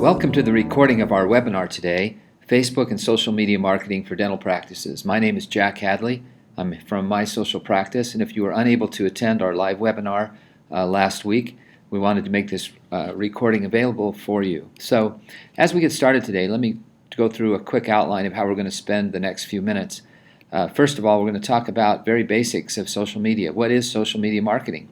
Welcome to the recording of our webinar today, Facebook and Social Media Marketing for Dental Practices. My name is Jack Hadley. I'm from My Social Practice, and if you were unable to attend our live webinar last week, we wanted to make this recording available for you. So as we get started today, let me go through a quick outline of how we're going to spend the next few minutes. First of all, we're going to talk about very basics of social media. What is social media marketing?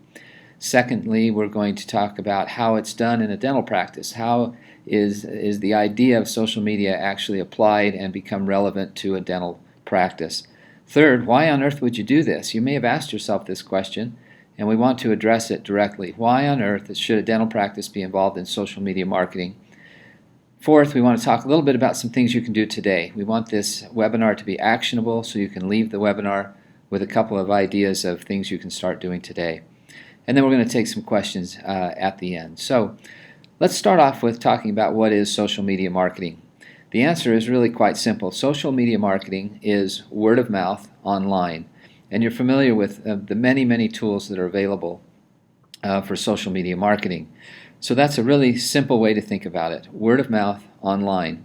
Secondly, we're going to talk about how it's done in a dental practice. How is the idea of social media actually applied and become relevant to a dental practice? Third, why on earth would you do this? You may have asked yourself this question, and we want to address it directly. Why on earth should a dental practice be involved in social media marketing? Fourth, we want to talk a little bit about some things you can do today. We want this webinar to be actionable so you can leave the webinar with a couple of ideas of things you can start doing today. And then we're going to take some questions at the end. So let's start off with talking about what is social media marketing. The answer is really quite simple. Social media marketing is word of mouth online. And you're familiar with the many tools that are available for social media marketing. So that's a really simple way to think about it. Word of mouth online.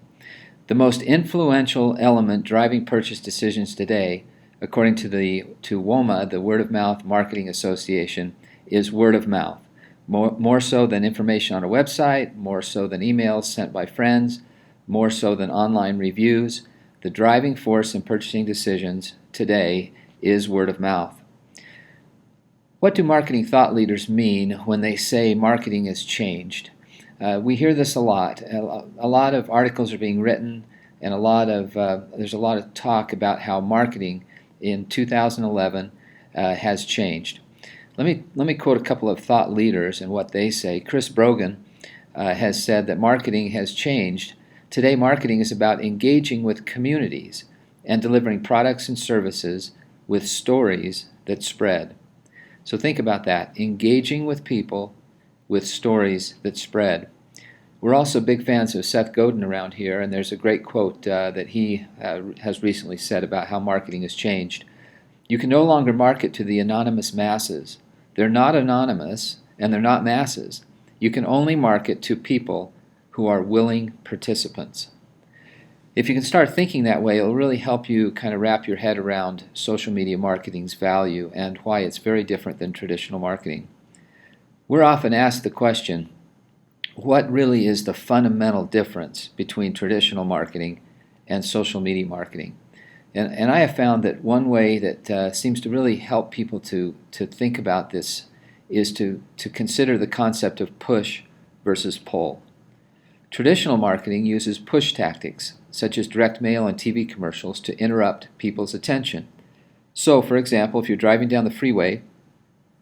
The most influential element driving purchase decisions today, according to WOMA, the Word of Mouth Marketing Association, is word of mouth. More so than information on a website, more so than emails sent by friends, more so than online reviews. The driving force in purchasing decisions today is word of mouth. What do marketing thought leaders mean when they say marketing has changed? We hear this a lot. A lot of articles are being written, and there's a lot of talk about how marketing in 2011 has changed. Let me quote a couple of thought leaders and what they say. Chris Brogan has said that marketing has changed. Today, marketing is about engaging with communities and delivering products and services with stories that spread. So think about that, engaging with people with stories that spread. We're also big fans of Seth Godin around here, and there's a great quote that he has recently said about how marketing has changed. You can no longer market to the anonymous masses. They're not anonymous, and they're not masses. You can only market to people who are willing participants. If you can start thinking that way, it'll really help you kind of wrap your head around social media marketing's value and why it's very different than traditional marketing. We're often asked the question, what really is the fundamental difference between traditional marketing and social media marketing? And I have found that one way that seems to really help people to think about this is to consider the concept of push versus pull. Traditional marketing uses push tactics, such as direct mail and TV commercials, to interrupt people's attention. So, for example, if you're driving down the freeway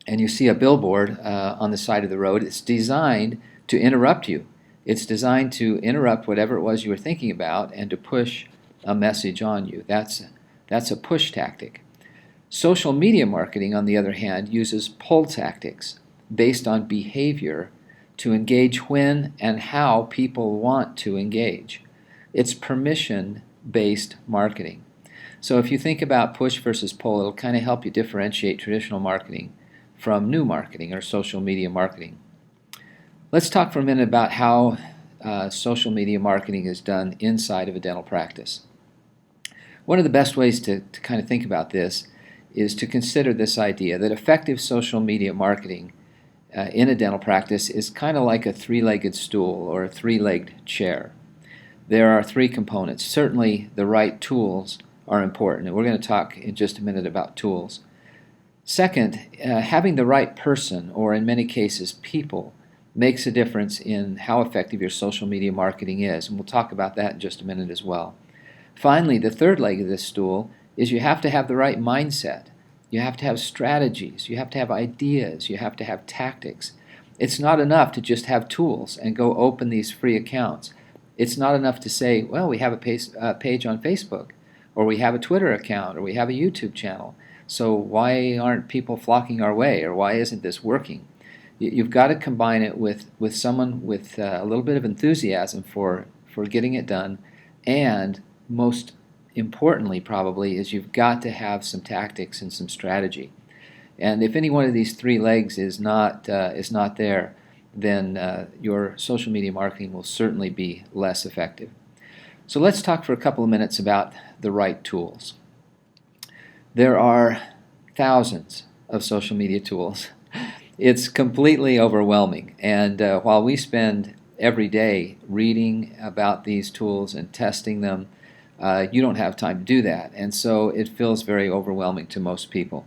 and you see a billboard on the side of the road, it's designed to interrupt you. It's designed to interrupt whatever it was you were thinking about and to push a message on you. That's a push tactic. Social media marketing, on the other hand, uses pull tactics based on behavior to engage when and how people want to engage. It's permission-based marketing. So if you think about push versus pull, it'll kind of help you differentiate traditional marketing from new marketing or social media marketing. Let's talk for a minute about how social media marketing is done inside of a dental practice. One of the best ways to kind of think about this is to consider this idea that effective social media marketing in a dental practice is kind of like a three-legged stool or a three-legged chair. There are three components. Certainly the right tools are important, and we're going to talk in just a minute about tools. Second, having the right person, or in many cases people, makes a difference in how effective your social media marketing is, and we'll talk about that in just a minute as well. Finally, the third leg of this stool is you have to have the right mindset. You have to have strategies. You have to have ideas. You have to have tactics. It's not enough to just have tools and go open these free accounts. It's not enough to say, well, we have a page on Facebook, or we have a Twitter account, or we have a YouTube channel. So why aren't people flocking our way, or why isn't this working? You've got to combine it with someone with a little bit of enthusiasm for getting it done, and most importantly probably is you've got to have some tactics and some strategy. And if any one of these three legs is not there, then your social media marketing will certainly be less effective. So let's talk for a couple of minutes about the right tools. There are thousands of social media tools. It's completely overwhelming, and while we spend every day reading about these tools and testing them, you don't have time to do that, and so it feels very overwhelming to most people.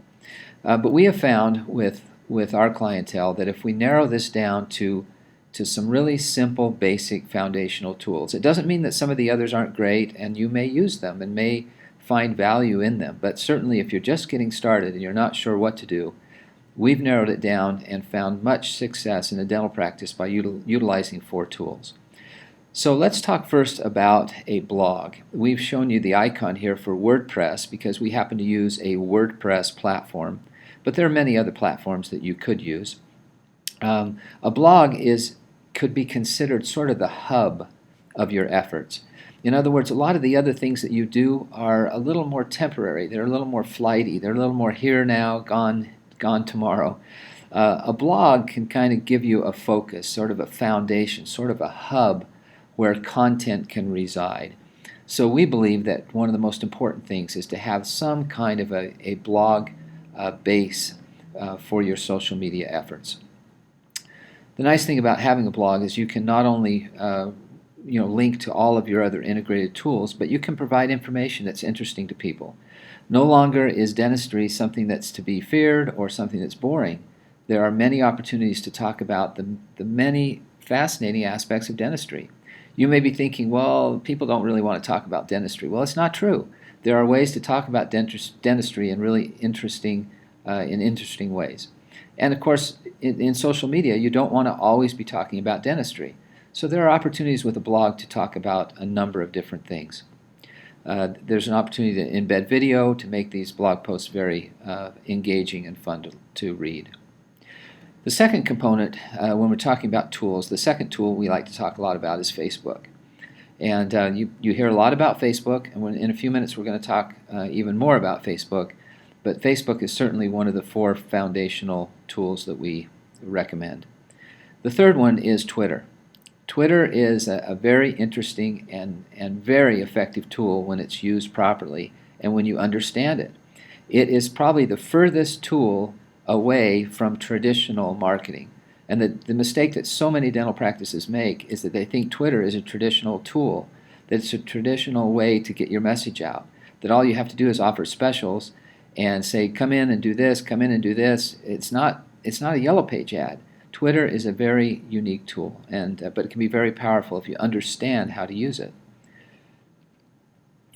But we have found with our clientele that if we narrow this down to some really simple, basic, foundational tools, it doesn't mean that some of the others aren't great, and you may use them and may find value in them, but certainly if you're just getting started and you're not sure what to do, we've narrowed it down and found much success in a dental practice by utilizing 4 tools. So let's talk first about a blog. We've shown you the icon here for WordPress because we happen to use a WordPress platform, but there are many other platforms that you could use. A blog could be considered sort of the hub of your efforts. In other words, a lot of the other things that you do are a little more temporary. They're a little more flighty. They're a little more here now, gone tomorrow. A blog can kind of give you a focus, sort of a foundation, sort of a hub where content can reside. So we believe that one of the most important things is to have some kind of a blog base for your social media efforts. The nice thing about having a blog is you can not only link to all of your other integrated tools, but you can provide information that's interesting to people. No longer is dentistry something that's to be feared or something that's boring. There are many opportunities to talk about the many fascinating aspects of dentistry. You may be thinking, well, people don't really want to talk about dentistry. Well, it's not true. There are ways to talk about dentistry in really interesting ways. And of course, in social media, you don't want to always be talking about dentistry. So there are opportunities with a blog to talk about a number of different things. There's an opportunity to embed video to make these blog posts very engaging and fun to read. The second component, when we're talking about tools, the second tool we like to talk a lot about is Facebook. And you hear a lot about Facebook, and in a few minutes we're going to talk even more about Facebook. But Facebook is certainly one of the 4 foundational tools that we recommend. The third one is Twitter. Twitter is a very interesting and very effective tool when it's used properly and when you understand it. It is probably the furthest tool away from traditional marketing. And the mistake that so many dental practices make is that they think Twitter is a traditional tool, that it's a traditional way to get your message out, that all you have to do is offer specials and say, come in and do this, come in and do this. It's not a yellow page ad. Twitter is a very unique tool, but it can be very powerful if you understand how to use it.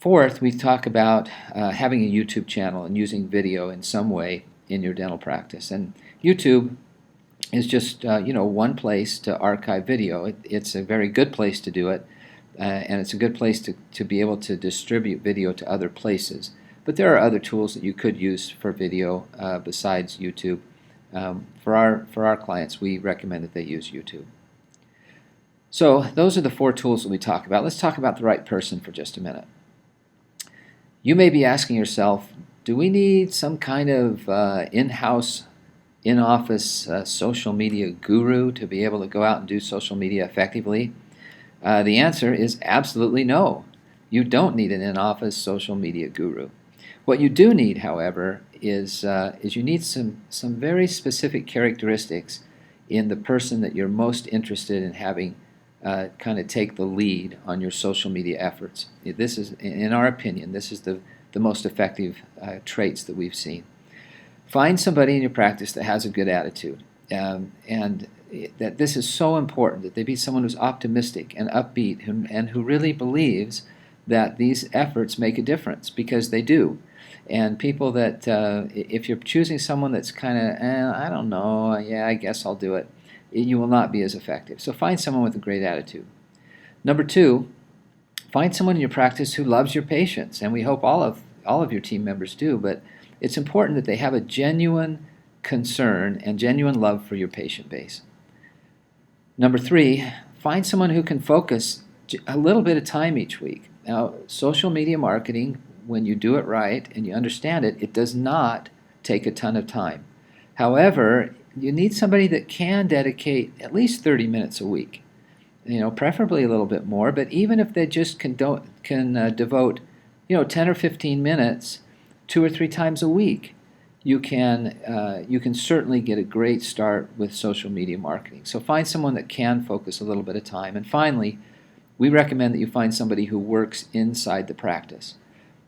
Fourth, we talk about having a YouTube channel and using video in some way in your dental practice. And YouTube is just one place to archive video. It's a very good place to do it, and it's a good place to be able to distribute video to other places. But there are other tools that you could use for video besides YouTube. For our clients, we recommend that they use YouTube. So those are the 4 tools that we talk about. Let's talk about the right person for just a minute. You may be asking yourself, do we need some kind of in-house, in-office social media guru to be able to go out and do social media effectively? The answer is absolutely no. You don't need an in-office social media guru. What you do need, however, is you need some very specific characteristics in the person that you're most interested in having kind of take the lead on your social media efforts. This is, in our opinion, this is the most effective traits that we've seen. Find somebody in your practice that has a good attitude, and that this is so important, that they be someone who's optimistic and upbeat and who really believes that these efforts make a difference, because they do. And people that, if you're choosing someone that's kind of, I don't know, yeah, I guess I'll do it, you will not be as effective. So find someone with a great attitude. Number 2, find someone in your practice who loves your patients, and we hope all of your team members do, but it's important that they have a genuine concern and genuine love for your patient base. Number 3, find someone who can focus a little bit of time each week. Now, social media marketing, when you do it right and you understand it, it does not take a ton of time. However, you need somebody that can dedicate at least 30 minutes a week. Preferably a little bit more, but even if they just can devote, 10 or 15 minutes 2 or 3 times a week, you can certainly get a great start with social media marketing. So find someone that can focus a little bit of time. And finally, we recommend that you find somebody who works inside the practice.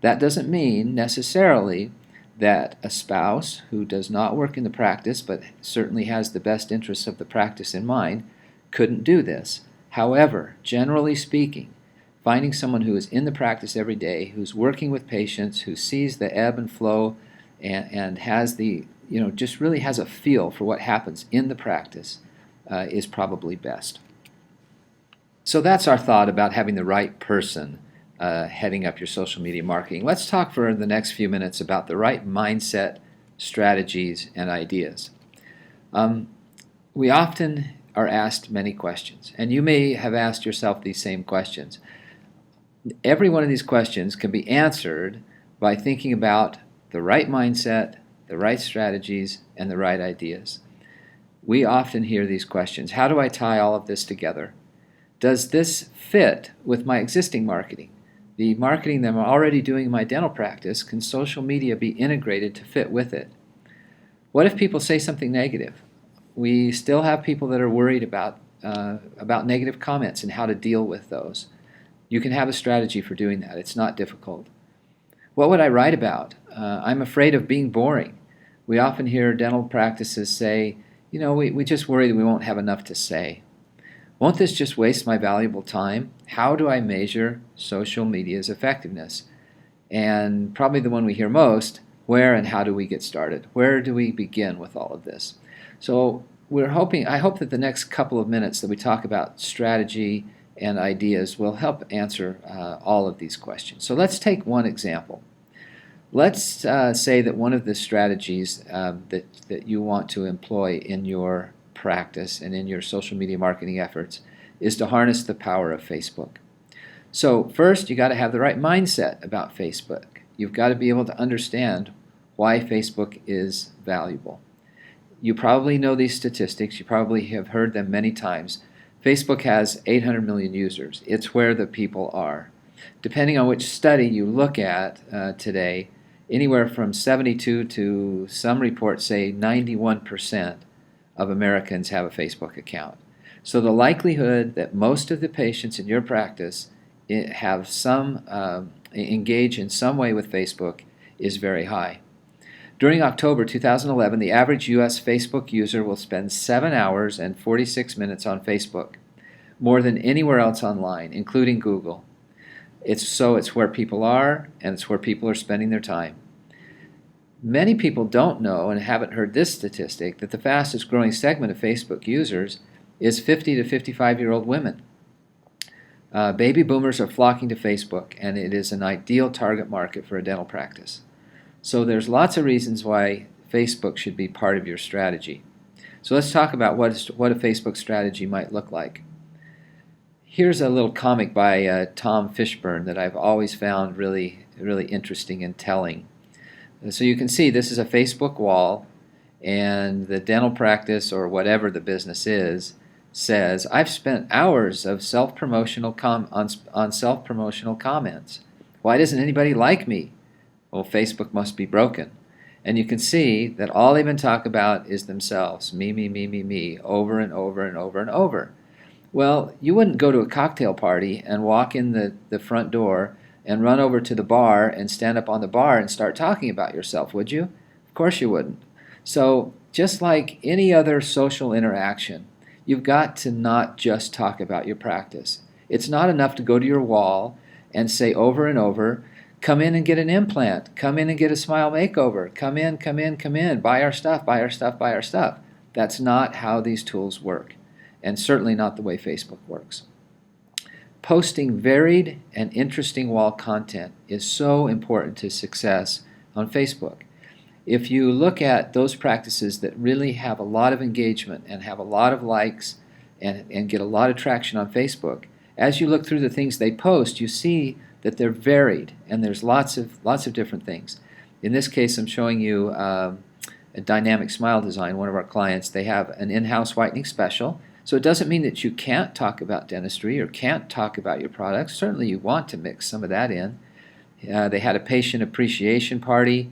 That doesn't mean necessarily that a spouse who does not work in the practice but certainly has the best interests of the practice in mind couldn't do this. However, generally speaking, finding someone who is in the practice every day, who's working with patients, who sees the ebb and flow and has just really has a feel for what happens in the practice is probably best. So that's our thought about having the right person heading up your social media marketing. Let's talk for the next few minutes about the right mindset, strategies, and ideas. We often are asked many questions, and you may have asked yourself these same questions. Every one of these questions can be answered by thinking about the right mindset, the right strategies, and the right ideas. We often hear these questions. How do I tie all of this together? Does this fit with my existing marketing? The marketing that I'm already doing in my dental practice, can social media be integrated to fit with it? What if people say something negative? We still have people that are worried about negative comments and how to deal with those. You can have a strategy for doing that. It's not difficult. What would I write about? I'm afraid of being boring. We often hear dental practices say, we just worry that we won't have enough to say. Won't this just waste my valuable time? How do I measure social media's effectiveness? And probably the one we hear most, where and how do we get started? Where do we begin with all of this? So I hope that the next couple of minutes that we talk about strategy and ideas will help answer all of these questions. So let's take one example. Let's say that one of the strategies that you want to employ in your practice and in your social media marketing efforts is to harness the power of Facebook. So first, you got to have the right mindset about Facebook. You've got to be able to understand why Facebook is valuable. You probably know these statistics. You probably have heard them many times. Facebook has 800 million users. It's where the people are. Depending on which study you look at today, anywhere from 72 to some reports say 91% of Americans have a Facebook account. So the likelihood that most of the patients in your practice have engage in some way with Facebook is very high. During October 2011, the average U.S. Facebook user will spend 7 hours and 46 minutes on Facebook, more than anywhere else online, including Google. It's where people are, and it's where people are spending their time. Many people don't know and haven't heard this statistic that the fastest growing segment of Facebook users is 50 to 55-year-old women. Baby boomers are flocking to Facebook, and it is an ideal target market for a dental practice. So there's lots of reasons why Facebook should be part of your strategy. So let's talk about what a Facebook strategy might look like. Here's a little comic by Tom Fishburne that I've always found really, really interesting and telling. So you can see this is a Facebook wall, and the dental practice or whatever the business is says, I've spent hours of self-promotional on self-promotional comments. Why doesn't anybody like me? Well, Facebook must be broken. And you can see that all they've been talking about is themselves. Me, me, me, me, me, over and over and over and over. Well, you wouldn't go to a cocktail party and walk in the front door and run over to the bar and stand up on the bar and start talking about yourself, would you? Of course you wouldn't. So just like any other social interaction, you've got to not just talk about your practice. It's not enough to go to your wall and say over and over, come in and get an implant, come in and get a smile makeover, come in, come in, come in, buy our stuff, buy our stuff, buy our stuff. That's not how these tools work, and certainly not the way Facebook works. Posting varied and interesting wall content is so important to success on Facebook. If you look at those practices that really have a lot of engagement and have a lot of likes and get a lot of traction on Facebook, as you look through the things they post, you see that they're varied and there's lots of different things. In this case, I'm showing you Dynamic Smile Design, one of our clients, they have an in-house whitening special. So it doesn't mean that you can't talk about dentistry or can't talk about your products. Certainly you want to mix some of that in. They had a patient appreciation party.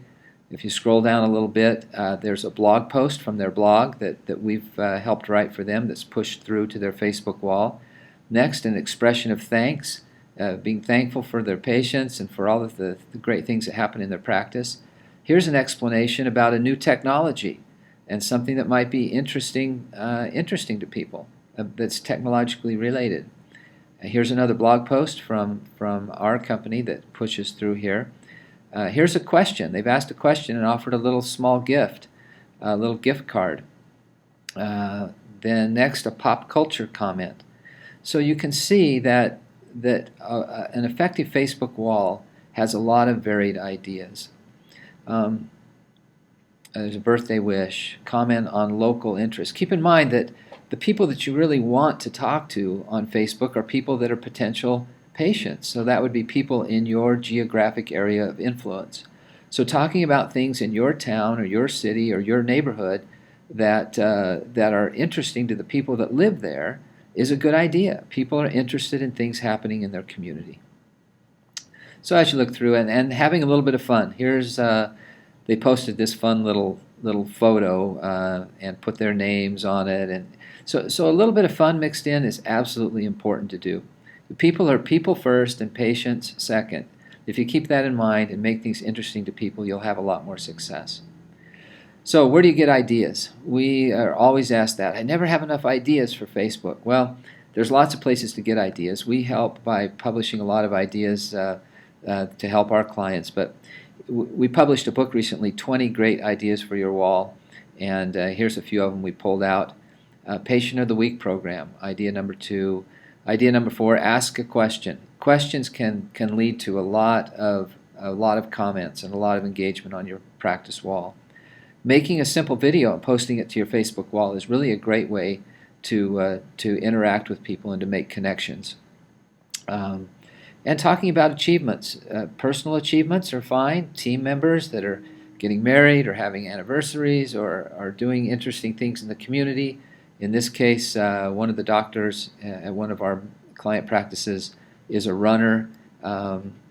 If you scroll down a little bit, there's a blog post from their blog that we've helped write for them that's pushed through to their Facebook wall. Next, an expression of thanks, being thankful for their patients and for all of the great things that happen in their practice. Here's an explanation about a new technology and something that might be interesting to people that's technologically related. Here's another blog post from our company that pushes through here. Here's a question. They've asked a question and offered a little small gift, a little gift card. Then next, a pop culture comment. So you can see that an effective Facebook wall has a lot of varied ideas. There's a birthday wish, comment on local interest. Keep in mind that the people that you really want to talk to on Facebook are people that are potential patients. So that would be people in your geographic area of influence. So talking about things in your town or your city or your neighborhood that are interesting to the people that live there is a good idea. People are interested in things happening in their community. So as you look through and having a little bit of fun, here's they posted this fun little photo and put their names on it, and so a little bit of fun mixed in is absolutely important to do. People are people first and patients second. If you keep that in mind and make things interesting to people, you'll have a lot more success. So where do you get ideas? We are always asked that. I never have enough ideas for Facebook. Well, there's lots of places to get ideas. We help by publishing a lot of ideas to help our clients, but we published a book recently, 20 Great Ideas for Your Wall, and here's a few of them we pulled out. Patient of the Week program, idea number 2. Idea number 4, ask a question. Questions can lead to a lot of comments and a lot of engagement on your practice wall. Making a simple video and posting it to your Facebook wall is really a great way to interact with people and to make connections. And talking about achievements. Personal achievements are fine. Team members that are getting married or having anniversaries or are doing interesting things in the community. In this case, one of the doctors at one of our client practices is a runner.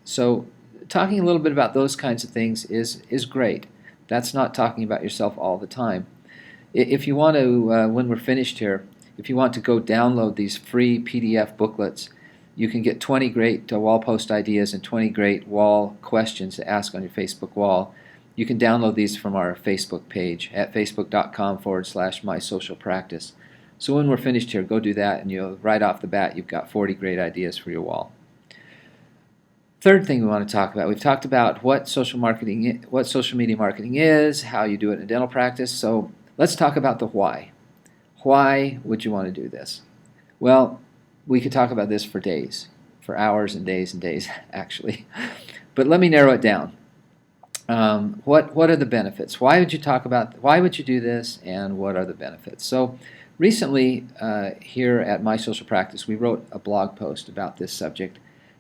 So talking a little bit about those kinds of things is great. That's not talking about yourself all the time. If you want to, when we're finished here, if you want to go download these free PDF booklets, you can get 20 great wall post ideas and 20 great wall questions to ask on your Facebook wall. You can download these from our Facebook page at facebook.com/mysocialpractice. So when we're finished here, go do that, and right off the bat, you've got 40 great ideas for your wall. Third thing we want to talk about, we've talked about what social media marketing is, how you do it in a dental practice. So let's talk about the why. Why would you want to do this? Well, we could talk about this for days, for hours and days, actually. But let me narrow it down. What are the benefits? Why would you do this, and what are the benefits? So recently, here at My Social Practice, we wrote a blog post about this subject,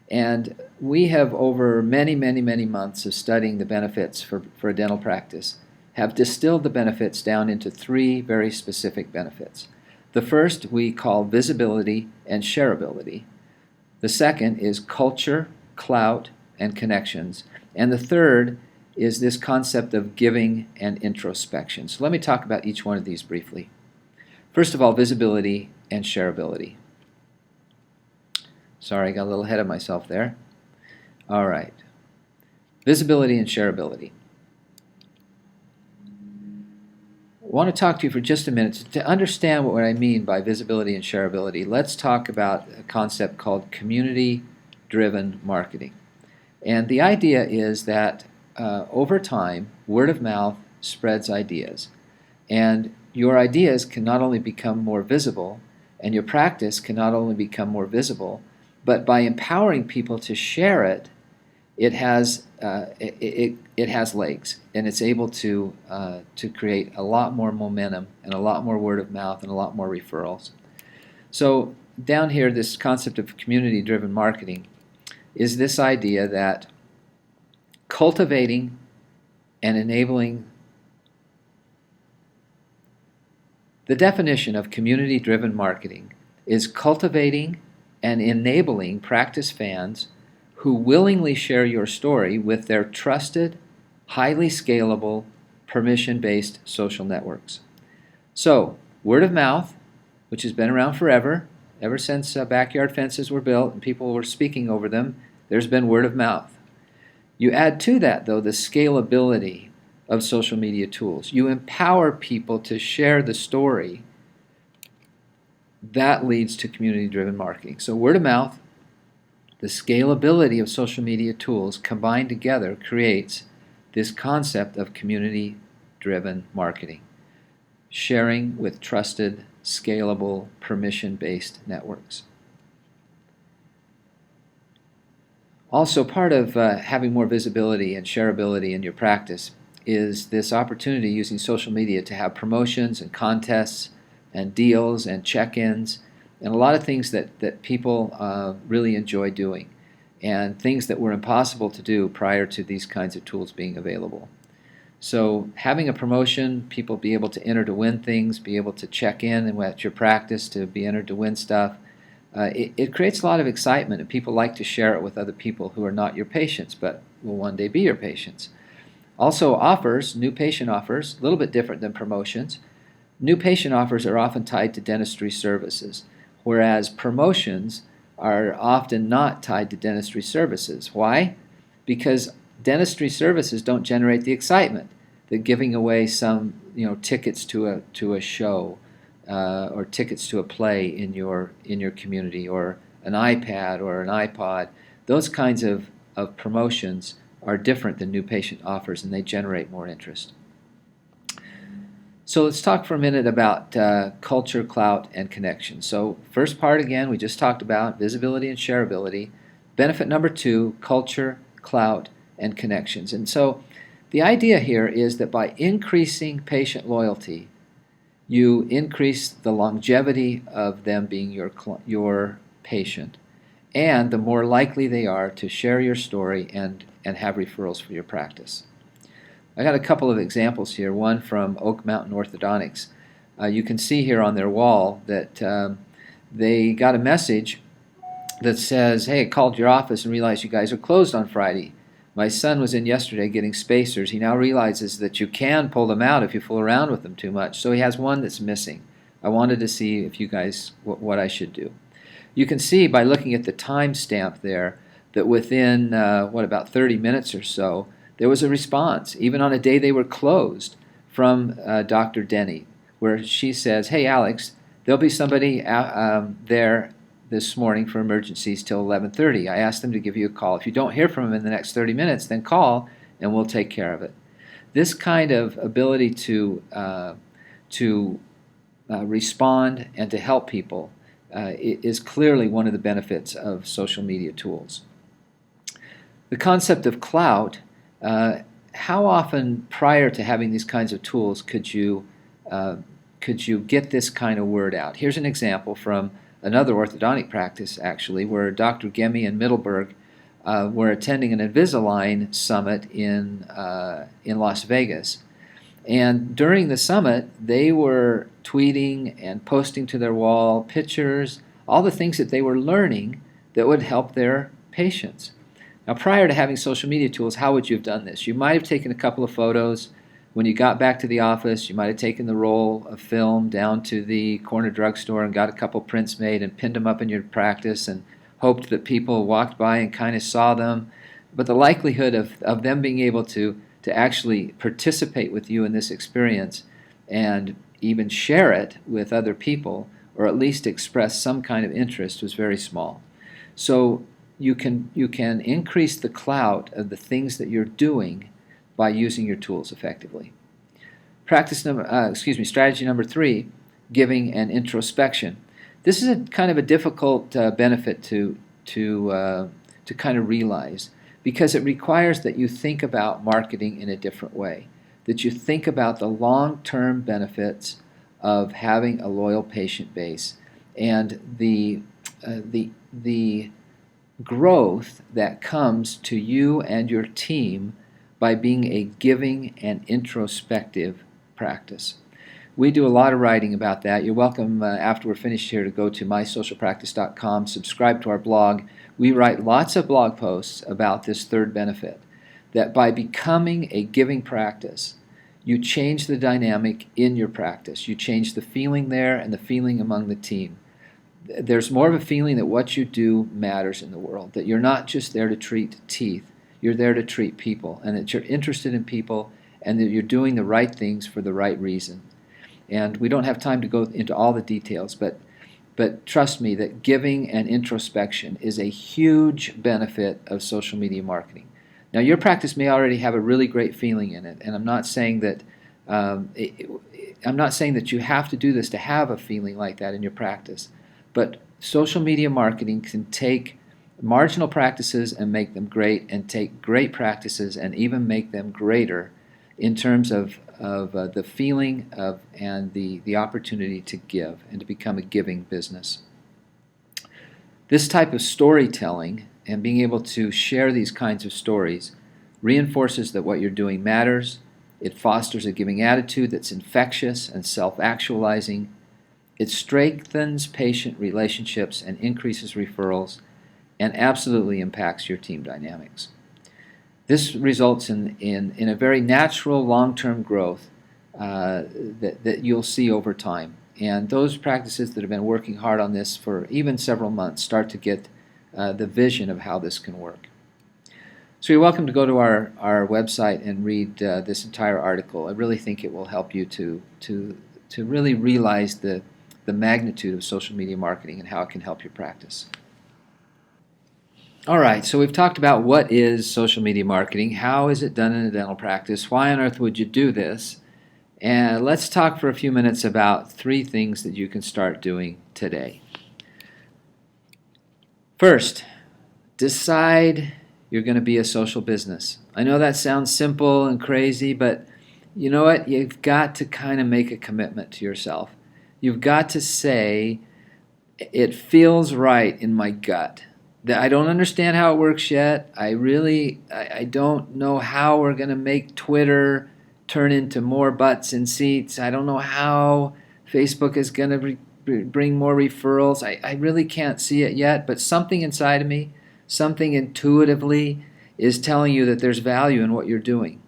and we have, over many months of studying the benefits for a dental practice, have distilled the benefits down into 3 very specific benefits. The first we call visibility and shareability. The second is culture, clout, and connections. And the third is this concept of giving and introspection. So let me talk about each one of these briefly. First of all, visibility and shareability. Sorry, I got a little ahead of myself there. All right. Visibility and shareability. I want to talk to you for just a minute. To understand what I mean by visibility and shareability, let's talk about a concept called community-driven marketing. And the idea is that over time, word of mouth spreads ideas. And your ideas can not only become more visible, and your practice can not only become more visible, but by empowering people to share it, it has legs, and it's able to create a lot more momentum and a lot more word of mouth and a lot more referrals. So down here, this concept of community-driven marketing is this idea that cultivating and enabling The definition of community-driven marketing is cultivating and enabling practice fans who willingly share your story with their trusted, highly scalable, permission-based social networks. So, word of mouth, which has been around forever, ever since backyard fences were built and people were speaking over them, there's been word of mouth. You add to that, though, the scalability of social media tools. You empower people to share the story. That leads to community-driven marketing. So word of mouth, the scalability of social media tools combined together creates this concept of community-driven marketing. Sharing with trusted, scalable, permission-based networks. Also, part of having more visibility and shareability in your practice is this opportunity using social media to have promotions and contests and deals and check-ins and a lot of things that people really enjoy doing and things that were impossible to do prior to these kinds of tools being available. So having a promotion, people be able to enter to win things, be able to check in and at your practice to be entered to win stuff, it creates a lot of excitement, and people like to share it with other people who are not your patients but will one day be your patients. Also offers, new patient offers, a little bit different than promotions. New patient offers are often tied to dentistry services, whereas promotions are often not tied to dentistry services. Why? Because dentistry services don't generate the excitement that giving away some tickets to a show or tickets to a play in your community, or an iPad or an iPod. Those kinds of promotions are different than new patient offers, and they generate more interest. So let's talk for a minute about culture, clout, and connection. So first part, again, we just talked about visibility and shareability. Benefit number 2, culture, clout, and connections. And so the idea here is that by increasing patient loyalty, you increase the longevity of them being your patient, and the more likely they are to share your story and have referrals for your practice. I got a couple of examples here, one from Oak Mountain Orthodontics. You can see here on their wall that they got a message that says, "Hey, I called your office and realized you guys are closed on Friday. My son was in yesterday getting spacers. He now realizes that you can pull them out if you fool around with them too much. So he has one that's missing. I wanted to see if you guys, what I should do." You can see by looking at the timestamp there that within, about 30 minutes or so, there was a response, even on a day they were closed, from Dr. Denny, where she says, "Hey, Alex, there'll be somebody there this morning for emergencies till 11:30. I asked them to give you a call. If you don't hear from them in the next 30 minutes, then call and we'll take care of it." This kind of ability to respond and to help people is clearly one of the benefits of social media tools. The concept of clout, how often prior to having these kinds of tools could you get this kind of word out? Here's an example from another orthodontic practice, actually, where Dr. Gemme and Middleburg were attending an Invisalign summit in Las Vegas. And during the summit, they were tweeting and posting to their wall pictures, all the things that they were learning that would help their patients. Now, prior to having social media tools, how would you have done this? You might have taken a couple of photos. When you got back to the office, you might have taken the roll of film down to the corner drugstore and got a couple prints made and pinned them up in your practice and hoped that people walked by and kind of saw them. But the likelihood of them being able to actually participate with you in this experience and even share it with other people, or at least express some kind of interest, was very small. So you can increase the clout of the things that you're doing by using your tools effectively. Strategy number 3, giving and introspection. This is a kind of a difficult benefit to kind of realize, because it requires that you think about marketing in a different way, that you think about the long-term benefits of having a loyal patient base and the growth that comes to you and your team by being a giving and introspective practice. We do a lot of writing about that. You're welcome after we're finished here to go to mysocialpractice.com, subscribe to our blog. We write lots of blog posts about this third benefit, that by becoming a giving practice, you change the dynamic in your practice. You change the feeling there and the feeling among the team. There's more of a feeling that what you do matters in the world, that you're not just there to treat teeth, you're there to treat people, and that you're interested in people, and that you're doing the right things for the right reason. And we don't have time to go into all the details, but trust me that giving and introspection is a huge benefit of social media marketing. Now, your practice may already have a really great feeling in it, and I'm not saying that you have to do this to have a feeling like that in your practice. But social media marketing can take marginal practices and make them great, and take great practices and even make them greater in terms of the feeling of and the opportunity to give and to become a giving business. This type of storytelling and being able to share these kinds of stories reinforces that what you're doing matters. It fosters a giving attitude that's infectious and self-actualizing. It strengthens patient relationships and increases referrals, and absolutely impacts your team dynamics. This results in a very natural long-term growth that you'll see over time. And those practices that have been working hard on this for even several months start to get the vision of how this can work. So you're welcome to go to our website and read this entire article. I really think it will help you to really realize the magnitude of social media marketing and how it can help your practice. All right, so we've talked about what is social media marketing, how is it done in a dental practice, why on earth would you do this, and let's talk for a few minutes about 3 things that you can start doing today. First, decide you're going to be a social business. I know that sounds simple and crazy, but you know what? You've got to kind of make a commitment to yourself. You've got to say, it feels right in my gut. I don't understand how it works yet. I don't know how we're going to make Twitter turn into more butts and seats. I don't know how Facebook is going to bring more referrals. I really can't see it yet, but something inside of me, something intuitively is telling you that there's value in what you're doing.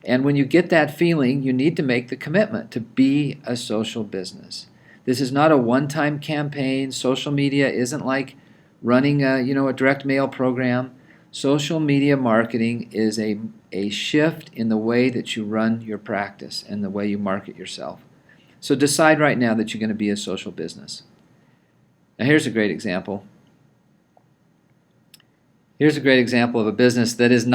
And when you get that feeling, you need to make the commitment to be a social business. This is not a one-time campaign. Social media isn't like running a direct mail program. Social media marketing is a shift in the way that you run your practice and the way you market yourself. So decide right now that you're going to be a social business. Now here's a great example. Here's a great example of a business that is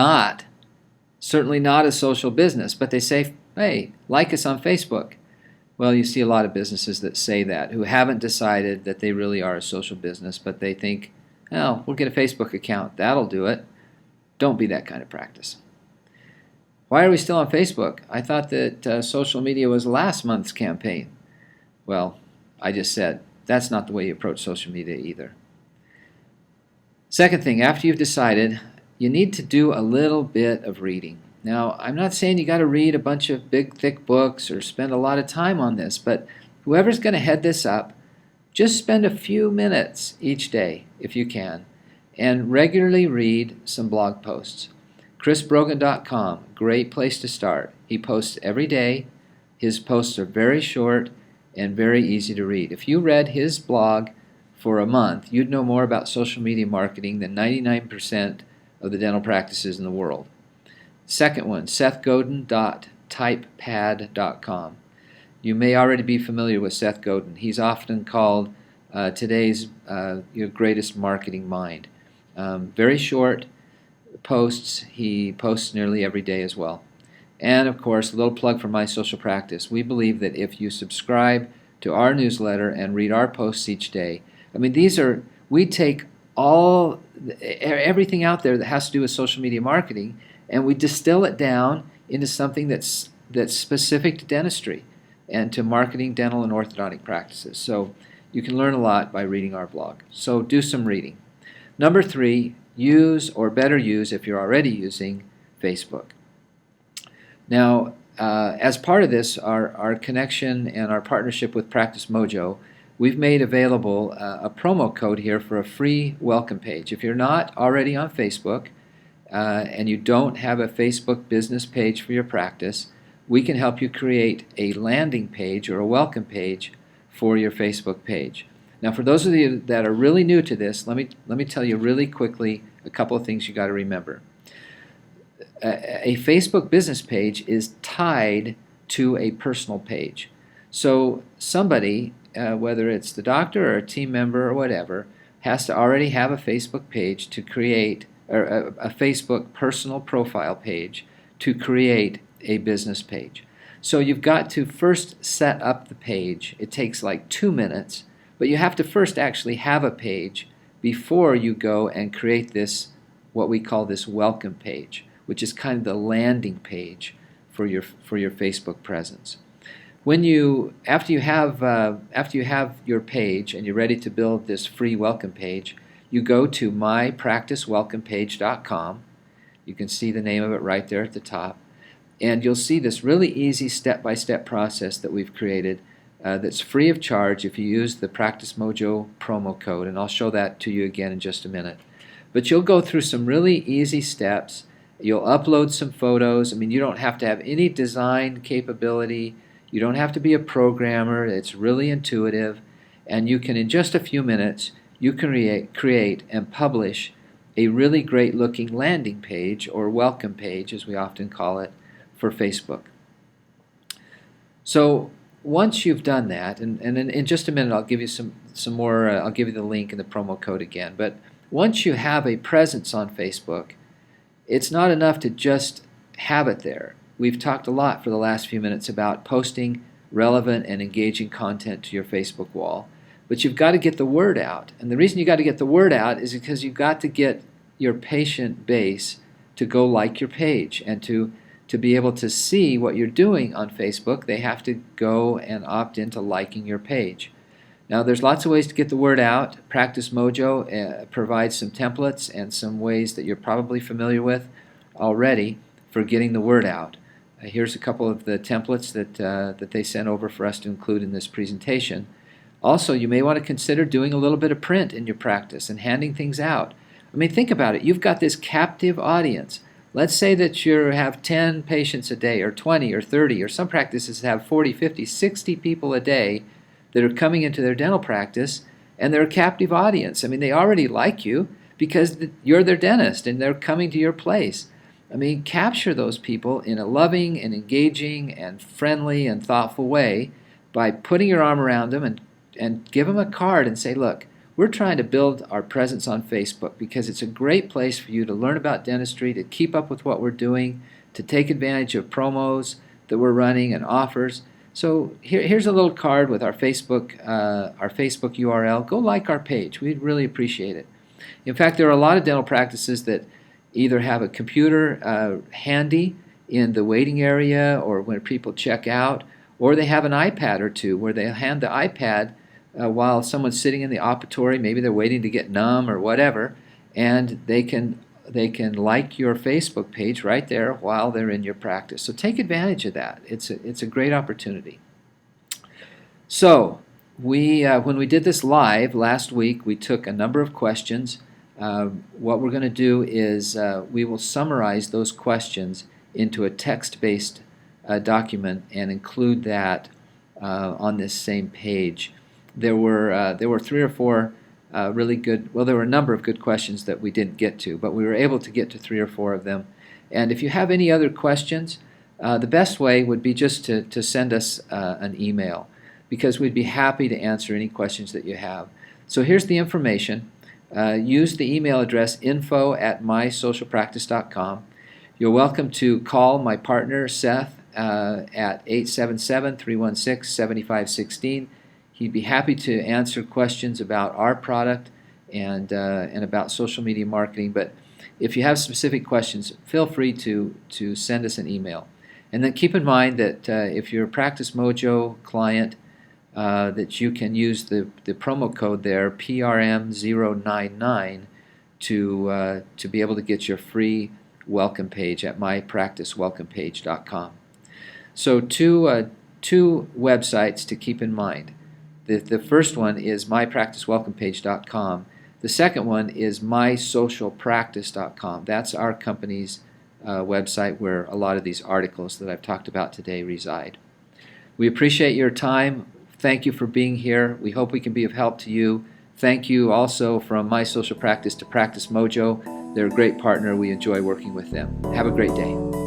certainly not a social business, but they say, hey, like us on Facebook. Well, you see a lot of businesses that say that, who haven't decided that they really are a social business, but they think, oh, we'll get a Facebook account. That'll do it. Don't be that kind of practice. Why are we still on Facebook? I thought that social media was last month's campaign. Well, I just said, that's not the way you approach social media either. Second thing, after you've decided, you need to do a little bit of reading. Now, I'm not saying you got to read a bunch of big, thick books or spend a lot of time on this, but whoever's going to head this up, just spend a few minutes each day, if you can, and regularly read some blog posts. chrisbrogan.com, great place to start. He posts every day. His posts are very short and very easy to read. If you read his blog for a month, you'd know more about social media marketing than 99% of the dental practices in the world. Second one, sethgodin.typepad.com. You may already be familiar with Seth Godin. He's often called today's your greatest marketing mind. Very short posts. He posts nearly every day as well. And of course, a little plug for My Social Practice. We believe that if you subscribe to our newsletter and read our posts each day, we take everything out there that has to do with social media marketing, and we distill it down into something that's specific to dentistry and to marketing dental and orthodontic practices. So you can learn a lot by reading our blog. So do some reading. Number 3, use, or better use if you're already using, Facebook. Now, as part of this, our connection and our partnership with Practice Mojo, we've made available a promo code here for a free welcome page. If you're not already on Facebook and you don't have a Facebook business page for your practice, we can help you create a landing page or a welcome page for your Facebook page. Now, for those of you that are really new to this, let me tell you really quickly a couple of things you got to remember. A Facebook business page is tied to a personal page. So somebody, whether it's the doctor or a team member or whatever, has to already have a Facebook page to create, or a Facebook personal profile page to create a business page. So you've got to first set up the page. It takes like 2 minutes, but you have to first actually have a page before you go and create this, what we call this welcome page, which is kind of the landing page for your Facebook presence. After you have your page and you're ready to build this free welcome page, you go to mypracticewelcomepage.com. You can see the name of it right there at the top, and you'll see this really easy step-by-step process that we've created that's free of charge if you use the Practice Mojo promo code, and I'll show that to you again in just a minute. But you'll go through some really easy steps. You'll upload some photos. I mean, you don't have to have any design capability. You don't have to be a programmer. It's really intuitive. And you can, in just a few minutes, you can create and publish a really great looking landing page, or welcome page as we often call it, for Facebook. So once you've done that, and in just a minute I'll give you some more, I'll give you the link and the promo code again, but once you have a presence on Facebook, it's not enough to just have it there. We've talked a lot for the last few minutes about posting relevant and engaging content to your Facebook wall, but you've got to get the word out. And the reason you got to get the word out is because you've got to get your patient base to go like your page, and to be able to see what you're doing on Facebook. They have to go and opt into liking your page. Now, there's lots of ways to get the word out. Practice Mojo provides some templates and some ways that you're probably familiar with already for getting the word out. Here's a couple of the templates that they sent over for us to include in this presentation. Also, you may want to consider doing a little bit of print in your practice and handing things out. I mean, think about it. You've got this captive audience. Let's say that you have 10 patients a day, or 20, or 30, or some practices have 40, 50, 60 people a day that are coming into their dental practice, and they're a captive audience. I mean, they already like you because you're their dentist and they're coming to your place. I mean, capture those people in a loving and engaging and friendly and thoughtful way by putting your arm around them and give them a card and say, look, we're trying to build our presence on Facebook because it's a great place for you to learn about dentistry, to keep up with what we're doing, to take advantage of promos that we're running and offers. So here's a little card with our Facebook URL. Go like our page. We'd really appreciate it. In fact, there are a lot of dental practices that either have a computer handy in the waiting area or when people check out, or they have an iPad or two where they hand the iPad while someone's sitting in the operatory. Maybe they're waiting to get numb or whatever, and they can like your Facebook page right there while they're in your practice. So take advantage of that. It's a great opportunity. So when we did this live last week, we took a number of questions. What we're going to do is we will summarize those questions into a text-based document and include that on this same page. There were 3 or 4 really good, well, there were a number of good questions that we didn't get to, but we were able to get to 3 or 4 of them. And if you have any other questions, the best way would be just to send us an email, because we'd be happy to answer any questions that you have. So here's the information. Use the email address info@mysocialpractice.com. You're welcome to call my partner Seth at 877-316-7516. He'd be happy to answer questions about our product and about social media marketing. But if you have specific questions, feel free to send us an email. And then keep in mind that if you're a Practice Mojo client, that you can use the promo code there, PRM099, to be able to get your free welcome page at mypracticewelcomepage.com. So two websites to keep in mind. The first one is mypracticewelcomepage.com. The second one is mysocialpractice.com. That's our company's website where a lot of these articles that I've talked about today reside. We appreciate your time. Thank you for being here. We hope we can be of help to you. Thank you also from My Social Practice to Practice Mojo. They're a great partner. We enjoy working with them. Have a great day.